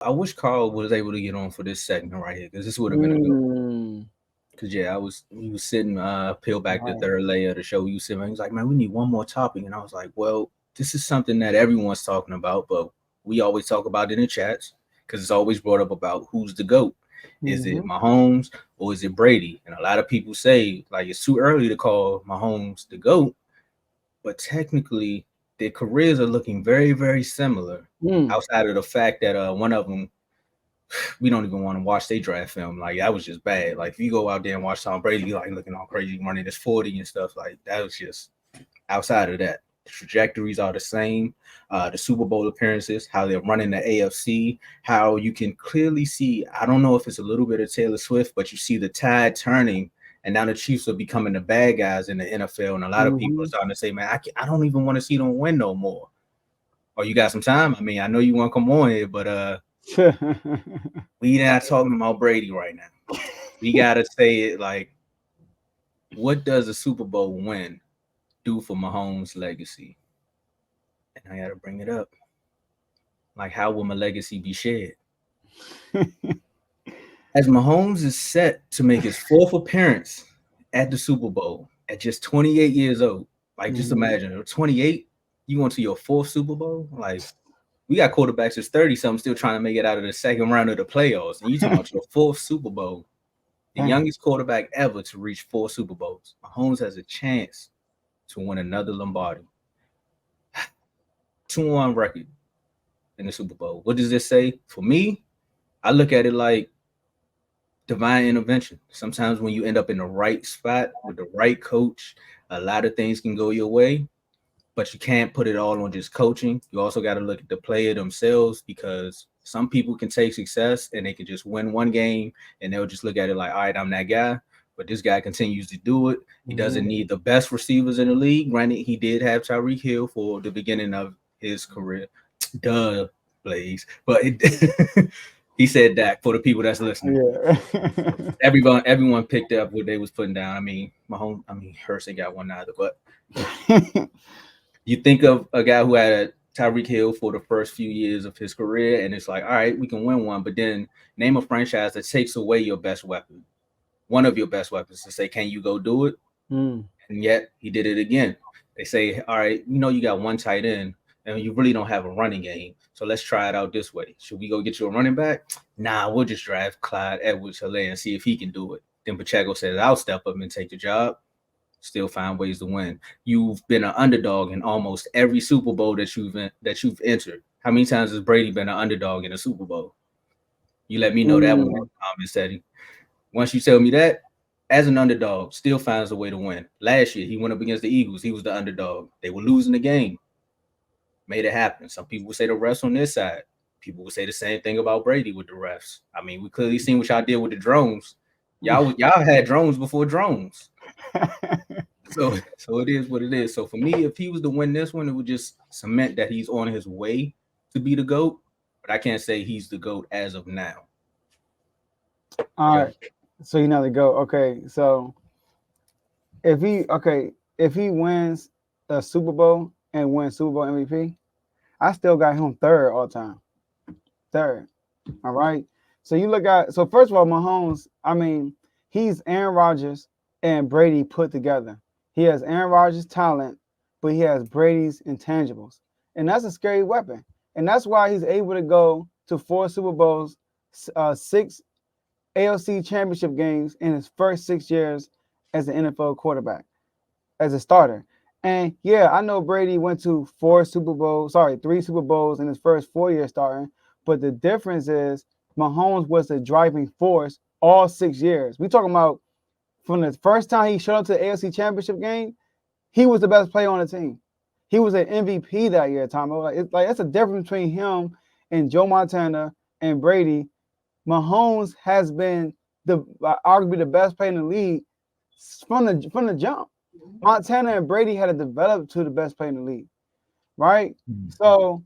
I wish Carl was able to get on for this segment right here because this would have been a good. Mm, Cause yeah, we was sitting peel back the right. third layer of the show. We was sitting, he was like, man, we need one more topic, and I was like, well, this is something that everyone's talking about, but we always talk about it in the chats because it's always brought up about who's the goat. Is it Mm-hmm. Mahomes or is it Brady? And a lot of people say like it's too early to call Mahomes the goat, but technically their careers are looking very very similar. Mm. Outside of the fact that one of them we don't even want to watch their draft film. Like that was just bad. Like if you go out there and watch Tom Brady, like looking all crazy, running this 40 and stuff, like that was just outside of that. The trajectories are the same. The Super Bowl appearances, how they're running the AFC, how you can clearly see. I don't know if it's a little bit of Taylor Swift, but you see the tide turning, and now the Chiefs are becoming the bad guys in the NFL. And a lot of people are Mm-hmm. starting to say, "Man, I don't even want to see them win no more." Or you got some time? I mean, I know you want to come on here, but we not talking about Brady right now. We gotta say it like, what does a Super Bowl win do for Mahomes' legacy? And I gotta bring it up. Like, how will my legacy be shared? As Mahomes is set to make his fourth appearance at the Super Bowl at just 28 years old. Like, just Mm-hmm. imagine, at 28, you went to your fourth Super Bowl. Like, we got quarterbacks that's 30 something still trying to make it out of the second round of the playoffs. And you talking about your fourth Super Bowl, the Dang. youngest quarterback ever to reach four Super Bowls. Mahomes has a chance to win another Lombardi. 2-1 record in the Super Bowl. What does this say? For me, I look at it like divine intervention. Sometimes when you end up in the right spot with the right coach, a lot of things can go your way, but you can't put it all on just coaching. You also got to look at the player themselves because some people can take success and they can just win one game and they'll just look at it like, all right, I'm that guy. But this guy continues to do it. He Mm-hmm. doesn't need the best receivers in the league. Granted, he did have Tyreek Hill for the beginning of his career. Duh, Blaze. But he said that for the people that's listening. Yeah. Everyone picked up what they was putting down. Hurst ain't got one either. But you think of a guy who had Tyreek Hill for the first few years of his career, and it's like, all right, we can win one, but then name a franchise that takes away your best weapon, one of your best weapons, to say, can you go do it? Mm. And yet he did it again. They say, all right, you got one tight end, and you really don't have a running game. So let's try it out this way. Should we go get you a running back? Nah, we'll just draft Clyde Edwards-Helaire and see if he can do it. Then Pacheco says, I'll step up and take the job. Still find ways to win. You've been an underdog in almost every Super Bowl that you've entered. How many times has Brady been an underdog in a Super Bowl? You let me know that one in Mm. the comment setting. Once you tell me that, as an underdog, still finds a way to win. Last year, he went up against the Eagles. He was the underdog. They were losing the game. Made it happen. Some people would say the refs on this side. People would say the same thing about Brady with the refs. I mean, we clearly seen what y'all did with the drones. Y'all had drones before drones. So it is what it is. So for me, if he was to win this one, it would just cement that he's on his way to be the GOAT. But I can't say he's the GOAT as of now. All Joe. right. So you know to go. Okay. So if he wins the Super Bowl and wins Super Bowl MVP, I still got him third all time. Third. All right. So you look at first of all, Mahomes, I mean, he's Aaron Rodgers and Brady put together. He has Aaron Rodgers' talent, but he has Brady's intangibles. And that's a scary weapon. And that's why he's able to go to four Super Bowls, six AFC championship games in his first 6 years as an NFL quarterback, as a starter. And yeah, I know Brady went to three Super Bowls in his first 4 years starting, but the difference is Mahomes was the driving force all 6 years. We talking about from the first time he showed up to the AFC Championship game, he was the best player on the team. He was an MVP that year, Tom. Like that's a difference between him and Joe Montana and Brady. Mahomes has been arguably the best player in the league from the jump. Montana and Brady had to develop to the best player in the league, right? So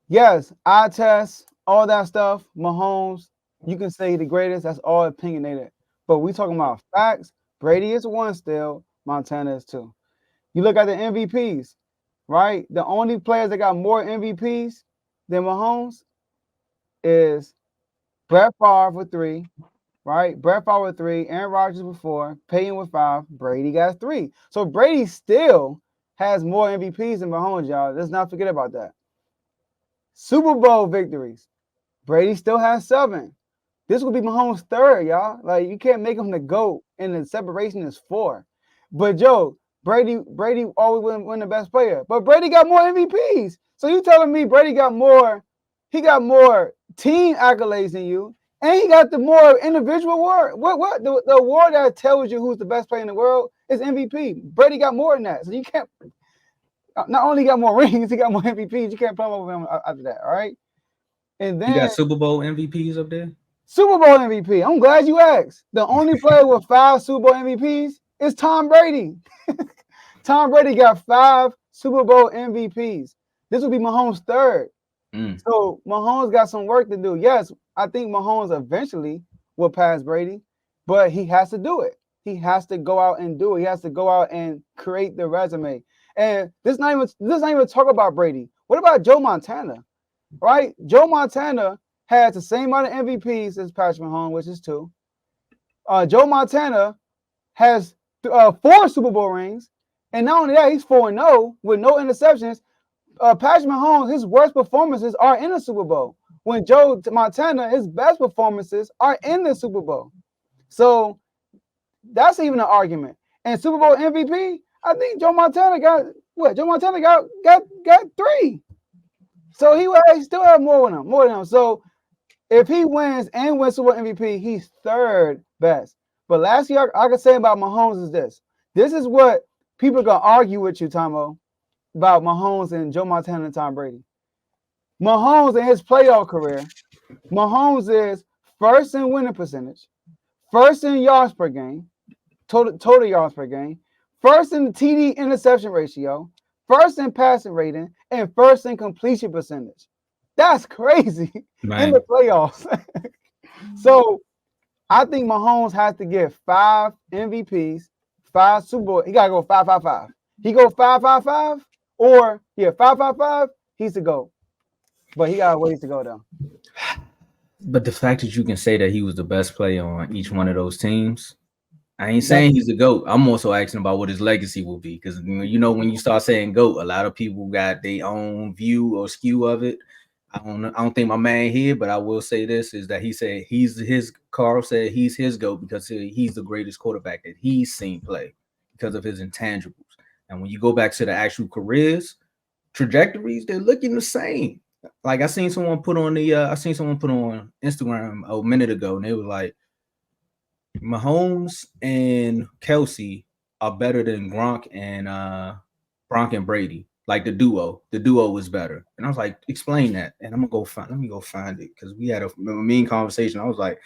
yes, eye test, all that stuff. Mahomes, you can say the greatest. That's all opinionated. But we talking about facts. Brady is one still. Montana is two. You look at the MVPs, right? The only players that got more MVPs than Mahomes, is Brett Favre with 3, right? Brett Favre with 3, Aaron Rodgers with 4, Peyton with 5, Brady got 3. So Brady still has more MVPs than Mahomes, y'all. Let's not forget about that. Super Bowl victories. Brady still has 7. This will be Mahomes' 3rd, y'all. Like, you can't make him the GOAT, and the separation is 4. But Joe, Brady always win the best player. But Brady got more MVPs. So you telling me Brady got more, he got more team accolades than you, and he got the more individual award. What? The award that tells you who's the best player in the world is MVP. Brady got more than that. So you can't, not only got more rings, he got more MVPs. You can't put him over him after that, all right? And You then got Super Bowl MVPs up there? Super Bowl MVP. I'm glad you asked. The only player with 5 Super Bowl MVPs is Tom Brady. Tom Brady got 5 Super Bowl MVPs. This will be Mahomes' 3rd. So Mahomes got some work to do. Yes, I think Mahomes eventually will pass Brady, but he has to do it. He has to go out and do it. He has to go out and create the resume. And this not even talk about Brady. What about Joe Montana? Right? Joe Montana has the same amount of MVPs as Patrick Mahomes, which is 2. Joe Montana has 4 Super Bowl rings, and not only that, he's 4-0 with no interceptions. Patrick Mahomes, his worst performances are in the Super Bowl. When Joe Montana, his best performances are in the Super Bowl. So that's even an argument. And Super Bowl MVP, I think Joe Montana got what? Joe Montana got 3. So he still have more than him. So if he wins Super Bowl MVP, he's 3rd best. But last year, I could say about Mahomes is this. This is what people are going to argue with you, Tomo, about Mahomes and Joe Montana and Tom Brady. Mahomes in his playoff career, Mahomes is 1st in winning percentage, 1st in yards per game, total yards per game, 1st in the TD interception ratio, 1st in passing rating, and 1st in completion percentage. That's crazy in the playoffs. So I think Mahomes has to get 5 MVPs, 5 Super Bowl. He gotta go 5-5-5. He go 5-5-5, or 5-5-5. He's the GOAT. But he got ways to go though. But the fact that you can say that he was the best player on each one of those teams, I ain't saying he's the GOAT. I'm also asking about what his legacy will be, because you know when you start saying GOAT, a lot of people got their own view or skew of it. I don't think my man here, but I will say this is that he said Carl said he's his GOAT because he's the greatest quarterback that he's seen play because of his intangibles. And when you go back to the actual careers, trajectories, they're looking the same. Like I seen someone put on Instagram a minute ago, and they was like, Mahomes and Kelsey are better than Gronk and Brady. Like the duo was better. And I was like, explain that. And let me go find it, because we had a mean conversation. I was like,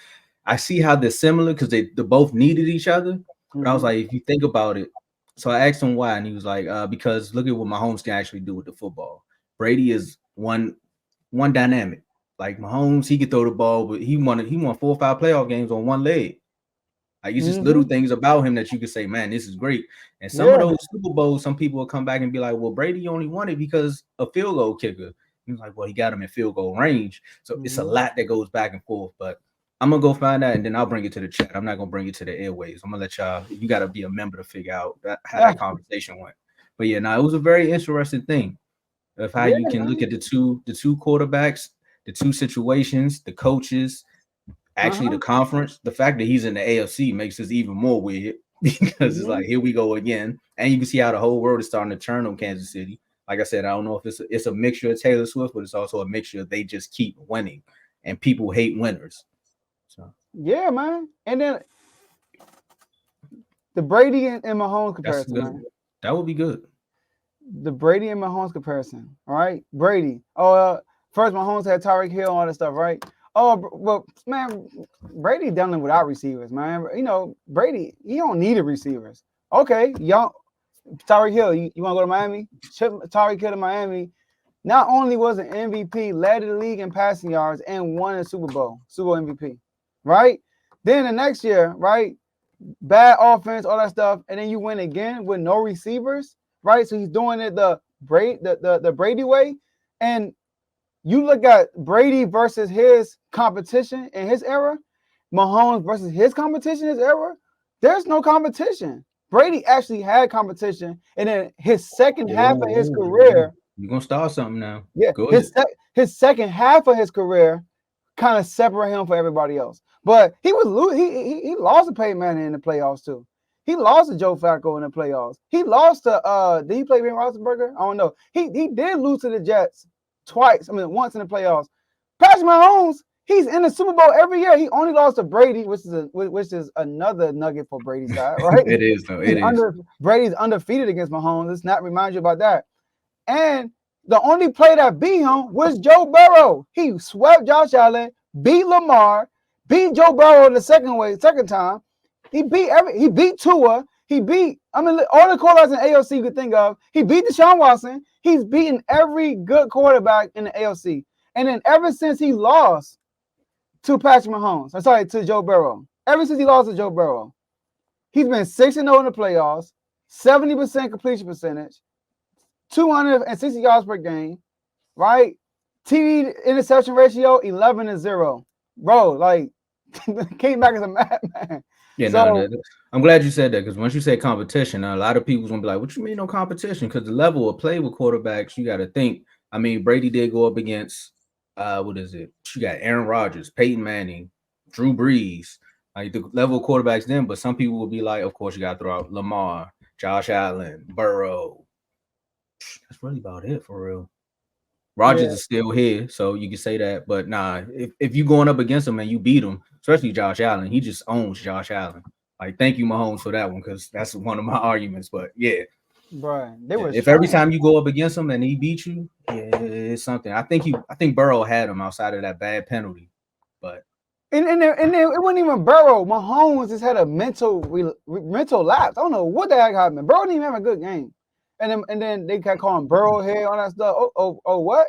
I see how they're similar because they both needed each other. But I was like, if you think about it, so I asked him why, and he was like, because look at what Mahomes can actually do with the football. Brady is one dynamic. Like Mahomes, he could throw the ball, but he won 4 or 5 playoff games on one leg. Like it's just little things about him that you could say, man, this is great. And some of those Super Bowls, some people will come back and be like, well, Brady only won it because a field goal kicker. He's like, well, he got him in field goal range. So it's a lot that goes back and forth. But I'm gonna go find that, and then I'll bring it to the chat. I'm not gonna bring it to the airways. I'm gonna let y'all. You got to be a member to figure out how that conversation went. But yeah, it was a very interesting thing of how you can look at the two quarterbacks, the two situations, the coaches. Actually, the conference, the fact that he's in the AFC makes this even more weird, because it's like, here we go again. And you can see how the whole world is starting to turn on Kansas City. Like I said, I don't know if it's a mixture of Taylor Swift, but it's also a mixture of they just keep winning, and people hate winners. So yeah, man. And then the Brady and Mahomes comparison, man. That would be good. The Brady and Mahomes comparison. All right, Brady. First Mahomes had Tyreek Hill and all that stuff, right? Oh, well, man, Brady done without receivers, man. You know, Brady, he don't need receivers. Okay, y'all, Tyreek Hill, you want to go to Miami? Ship Tyreek Hill to Miami. Not only was an MVP, led the league in passing yards, and won a Super Bowl MVP, right? Then the next year, right, bad offense, all that stuff, and then you win again with no receivers, right? So he's doing it the Brady way, and You look at Brady versus his competition in his era, Mahomes versus his competition in his era. There's no competition. Brady actually had competition, and then his second half of his career. You're gonna start something now. Yeah, Go ahead. his second half of his career kind of separate him from everybody else. But he was he lost to Peyton Manning in the playoffs too. He lost to Joe Flacco in the playoffs. He lost to did he play Ben Roethlisberger? I don't know. He did lose to the Jets twice. I mean once in the playoffs. Patrick Mahomes, he's in the Super Bowl every year. He only lost to Brady, which is another nugget for Brady's side, right? It is though. It is. Brady's undefeated against Mahomes. Let's not remind you about that. And the only play that beat him was Joe Burrow. He swept Josh Allen, beat Lamar, beat Joe Burrow the second time. He beat Tua. He beat, all the quarterbacks in AFC you could think of. He beat Deshaun Watson. He's beaten every good quarterback in the AFC. And then ever since he lost to to Joe Burrow, ever since he lost to Joe Burrow, he's been 6-0 in the playoffs, 70% completion percentage, 260 yards per game, right? TD interception ratio 11-0. Bro, like came back as a madman. Yeah, so, no, I'm glad you said that because once you say competition, a lot of people's gonna be like, "What you mean no competition?" Because the level of play with quarterbacks, you got to think. I mean, Brady did go up against what is it? You got Aaron Rodgers, Peyton Manning, Drew Brees, like the level of quarterbacks then. But some people will be like, "Of course, you got to throw out Lamar, Josh Allen, Burrow." That's really about it for real. Rodgers is still here, so you can say that. But nah, if you going up against him and you beat him, especially Josh Allen, he just owns Josh Allen. Like, thank you, Mahomes, for that one, because that's one of my arguments. But yeah, bro, if every time you go up against him and he beat you, yeah, it's something. I think Burrow had him outside of that bad penalty, but and it wasn't even Burrow. Mahomes just had a mental lapse. I don't know what the heck happened. Burrow didn't even have a good game. And then they kept calling Burrow here, all that stuff. Oh, what?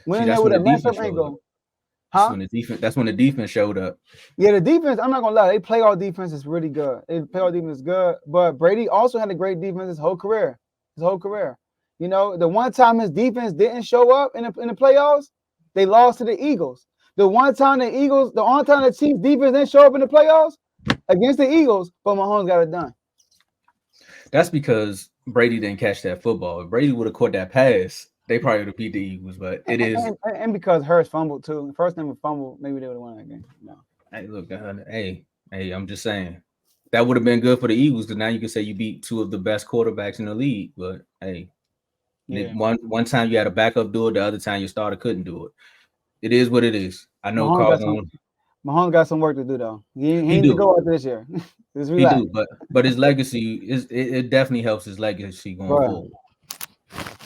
Went in there with a messed up ankle. Huh? That's when the defense showed up. Yeah, the defense, I'm not gonna lie, they play all defense is really good. They play all defense is good, but Brady also had a great defense his whole career. You know, the one time his defense didn't show up in the playoffs, they lost to the Eagles. The only time the Chiefs defense didn't show up in the playoffs against the Eagles, but Mahomes got it done. That's because Brady didn't catch that football. If Brady would have caught that pass, they probably would have beat the Eagles. But it is, and because Hurst fumbled too. First time we fumbled, maybe they would have won that game. No. Hey, look, hey, I'm just saying that would have been good for the Eagles because now you can say you beat two of the best quarterbacks in the league. But hey, one time you had a backup do it, the other time your starter couldn't do it. It is what it is. I know Mahomes got some work to do though. He needs to go out this year. He do, but his legacy it definitely helps his legacy going forward.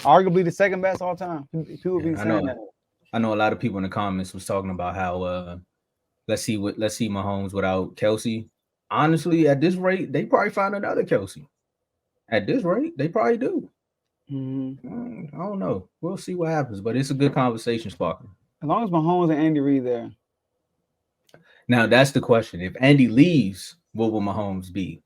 Arguably the second best all time. People be saying that. I know a lot of people in the comments was talking about how let's see Mahomes without Kelsey. Honestly, at this rate, they probably find another Kelsey. At this rate, they probably do. I don't know. We'll see what happens, but it's a good conversation, Sparker. As long as Mahomes and Andy Reid there. Now that's the question. If Andy leaves, what will Mahomes be?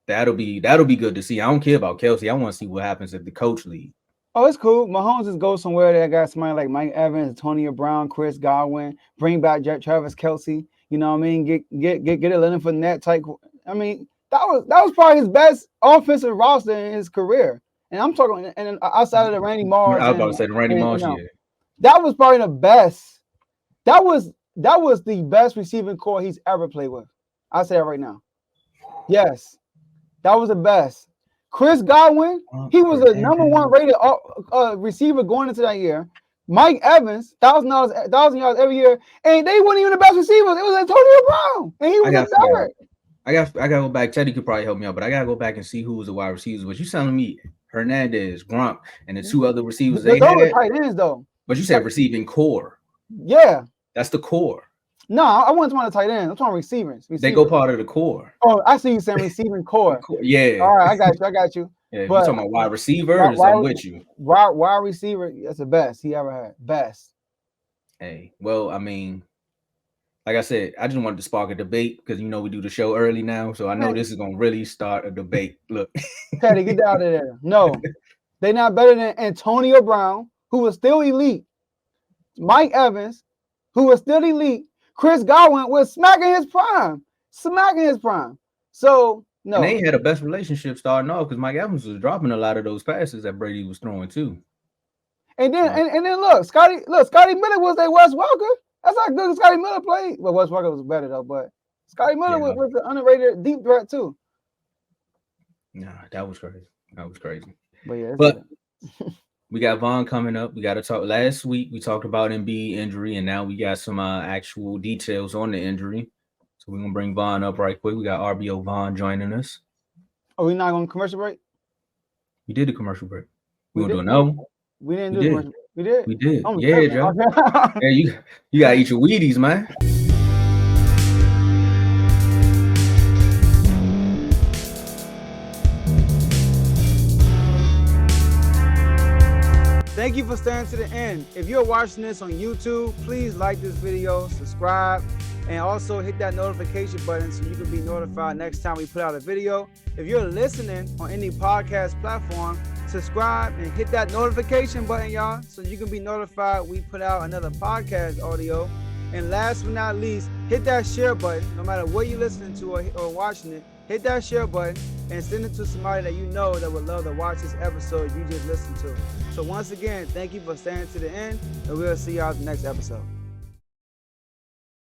That'll be good to see. I don't care about Kelsey. I want to see what happens if the coach leaves. Oh, it's cool. Mahomes just goes somewhere that got somebody like Mike Evans, Antonio Brown, Chris Godwin, bring back Travis Kelsey. You know what I mean? Get a Leonard Fournette type. I mean, that was probably his best offensive roster in his career. And I'm talking, and outside of the Randy Moss. I was about to say the Randy Moss. Yeah. That was probably the best. That was the best receiving core he's ever played with. I'll say that right now. Yes, that was the best. Chris Godwin, he was the number one rated receiver going into that year. Mike Evans, 1,000 yards every year, and they weren't even the best receivers. It was Antonio Brown, and he was a third. I got to go back. Teddy could probably help me out, but I got to go back and see who was the wide receivers. But you telling me Hernandez, Gronk, and the two other receivers they had tight ends though. But you said receiving core. Yeah, that's the core. No, I wasn't talking about the tight end. I'm talking receivers. They go part of the core. Oh, I see you saying receiving core. Yeah. All right, I got you. Yeah, but you're talking about wide receivers. I'm with you. Wide receiver, that's the best he ever had. Best. Hey, well, I mean, like I said, I just wanted to spark a debate because we do the show early now, so I know this is gonna really start a debate. Look, Teddy, get out of there. No, they're not better than Antonio Brown, who was still elite. Mike Evans, who was still elite. Chris Godwin was smacking his prime. So no, and they had the best relationship starting off because Mike Evans was dropping a lot of those passes that Brady was throwing too. And then and then look, Scotty Miller was a Wes Welker. That's how good Scotty Miller played. Well, Wes Welker was better though, but Scotty Miller was an underrated deep threat too. Nah, that was crazy. But yeah, we got Vaughn coming up. We got to talk. Last week we talked about Embiid injury, and now we got some actual details on the injury. So we're gonna bring Vaughn up right quick. We got RBO Vaughn joining us. Are we not on commercial break? We did a commercial break. We gonna do another one? We didn't do commercial. We did. Yeah, Joe. Yeah, you gotta eat your Wheaties, man. Thank you for staying to the end. If you're watching this on YouTube, please like this video, subscribe, and also hit that notification button so you can be notified next time we put out a video. If you're listening on any podcast platform, subscribe and hit that notification button, y'all, so you can be notified we put out another podcast audio. And last but not least, hit that share button. No matter what you're listening to or watching it, hit that share button and send it to somebody that you know that would love to watch this episode you just listened to. So once again, thank you for staying to the end, and we'll see y'all in the next episode.